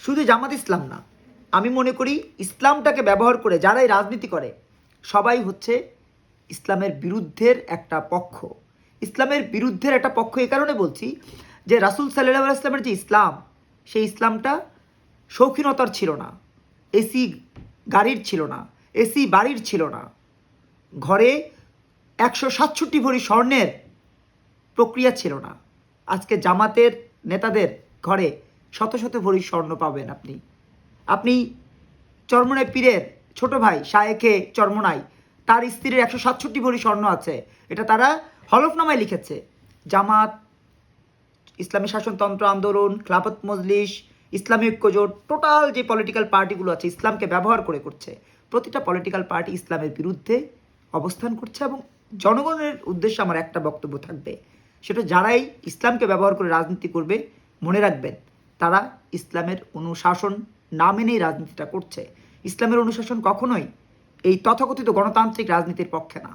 শুধু জামাত ইসলাম না, আমি মনে করি ইসলামটাকে ব্যবহার করে যারাই রাজনীতি করে সবাই হচ্ছে ইসলামের বিরুদ্ধের একটা পক্ষ। ইসলামের বিরুদ্ধের একটা পক্ষ এই কারণে বলছি যে রাসূল সাল্লাল্লাহু আলাইহি ওয়াসাল্লামের যে ইসলাম, সেই ইসলামটা শৌখিনতার ছিল না, এসি গাড়ির ছিল না, এসি বাড়ির ছিল না, ঘরে 167 ভরি স্বর্ণের প্রক্রিয়া ছিল না। আজকে জামাতের নেতাদের ঘরে শত শত ভরি স্বর্ণ পাবেন আপনি। আপনি চরমনাই পীরের ছোট ভাই শায়েখে চরমনাই, তার স্ত্রীর 167 ভরি স্বর্ণ আছে, এটা তারা হলফনামায় লিখেছে। জামাত, ইসলামী শাসনতন্ত্র আন্দোলন, খেলাফত মজলিস, ইসলামী ঐক্যজোট, টোটাল যে পলিটিক্যাল পার্টিগুলো আছে ইসলামকে ব্যবহার করে করছে, প্রতিটা পলিটিক্যাল পার্টি ইসলামের বিরুদ্ধে অবস্থান করছে। এবং জনগণের উদ্দেশ্যে আমার একটা বক্তব্য থাকবে, সেটা যারাই ইসলামকে ব্যবহার করে রাজনীতি করবে মনে রাখবেন তারা ইসলামের অনুশাসন না মেনেই রাজনীতিটা করছে। ইসলামের অনুশাসন কখনোই এই তথাকথিত গণতান্ত্রিক রাজনীতির পক্ষে না।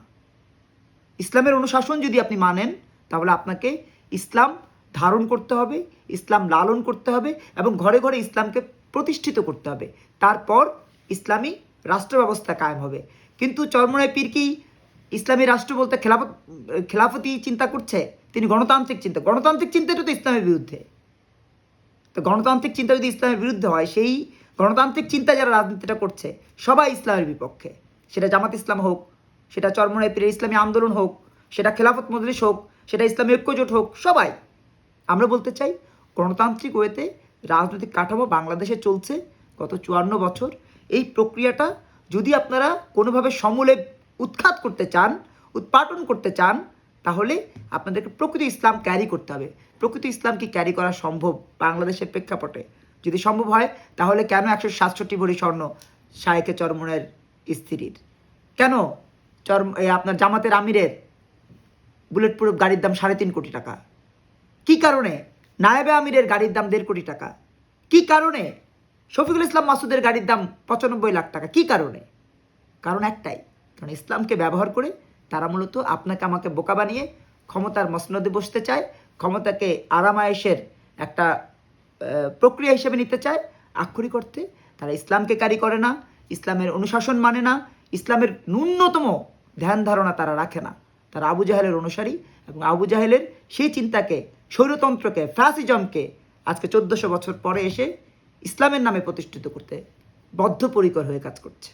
ইসলামের অনুশাসন যদি আপনি মানেন তাহলে আপনাকে ইসলাম ধারণ করতে হবে, ইসলাম লালন করতে হবে এবং ঘরে ঘরে ইসলামকে প্রতিষ্ঠিত করতে হবে। তারপর ইসলামী রাষ্ট্র ব্যবস্থা কায়েম হবে। কিন্তু চরমনাই পীর কি ইসলামী রাষ্ট্র বলতে খেলাফতি চিন্তা করছে? তিনি গণতান্ত্রিক চিন্তাটা তো ইসলামের বিরুদ্ধে। তো গণতান্ত্রিক চিন্তা যদি ইসলামের বিরুদ্ধে হয়, সেই গণতান্ত্রিক চিন্তা যারা রাজনীতিটা করছে সবাই ইসলামের বিপক্ষে। সেটা জামাত ইসলাম হোক, সেটা চরমনাই পীরের ইসলামী আন্দোলন হোক, সেটা খেলাফত মজলিস হোক, সেটা ইসলামী ঐক্যজোট হোক, সবাই। আমরা বলতে চাই গণতান্ত্রিক ওয়েতে রাজনৈতিক কাঠামো বাংলাদেশে চলছে গত 54 বছর। এই প্রক্রিয়াটা যদি আপনারা কোনোভাবে সমূলে উৎখাত করতে চান, উৎপাটন করতে চান, তাহলে আপনাদেরকে প্রকৃত ইসলাম ক্যারি করতে হবে। প্রকৃত ইসলাম কি ক্যারি করা সম্ভব বাংলাদেশের প্রেক্ষাপটে? যদি সম্ভব হয় তাহলে কেন 167 ভরি স্বর্ণ শায়েখে চরমনের স্ত্রীর? কেন আপনার জামাতের আমিরের বুলেট প্রুফ গাড়ির দাম 3.5 কোটি টাকা? কি কারণে নায়েবে আমিরের গাড়ির দাম 1.5 কোটি টাকা? কি কারণে শফিকুল ইসলাম মাসুদের গাড়ির দাম 95 লাখ টাকা? কি কারণে? কারণ একটাই, কারণ ইসলামকে ব্যবহার করে তারা মূলত আপনাকে আমাকে বোকা বানিয়ে ক্ষমতার মসনদে বসতে চায়, ক্ষমতাকে আরামায়েশের একটা প্রক্রিয়া হিসেবে নিতে চায়। আক্ষরিক অর্থে তারা ইসলামকে ক্যারি করে না, ইসলামের অনুশাসন মানে না, ইসলামের ন্যূনতম ধ্যান ধারণা তারা রাখে না। তারা আবু জাহেলের অনুসারী এবং আবু জাহেলের সেই চিন্তাকে, স্বৈরতন্ত্রকে, ফ্যাসিজমকে আজকে 1400 বছর পরে এসে ইসলামের নামে প্রতিষ্ঠিত করতে বদ্ধপরিকর হয়ে কাজ করছে।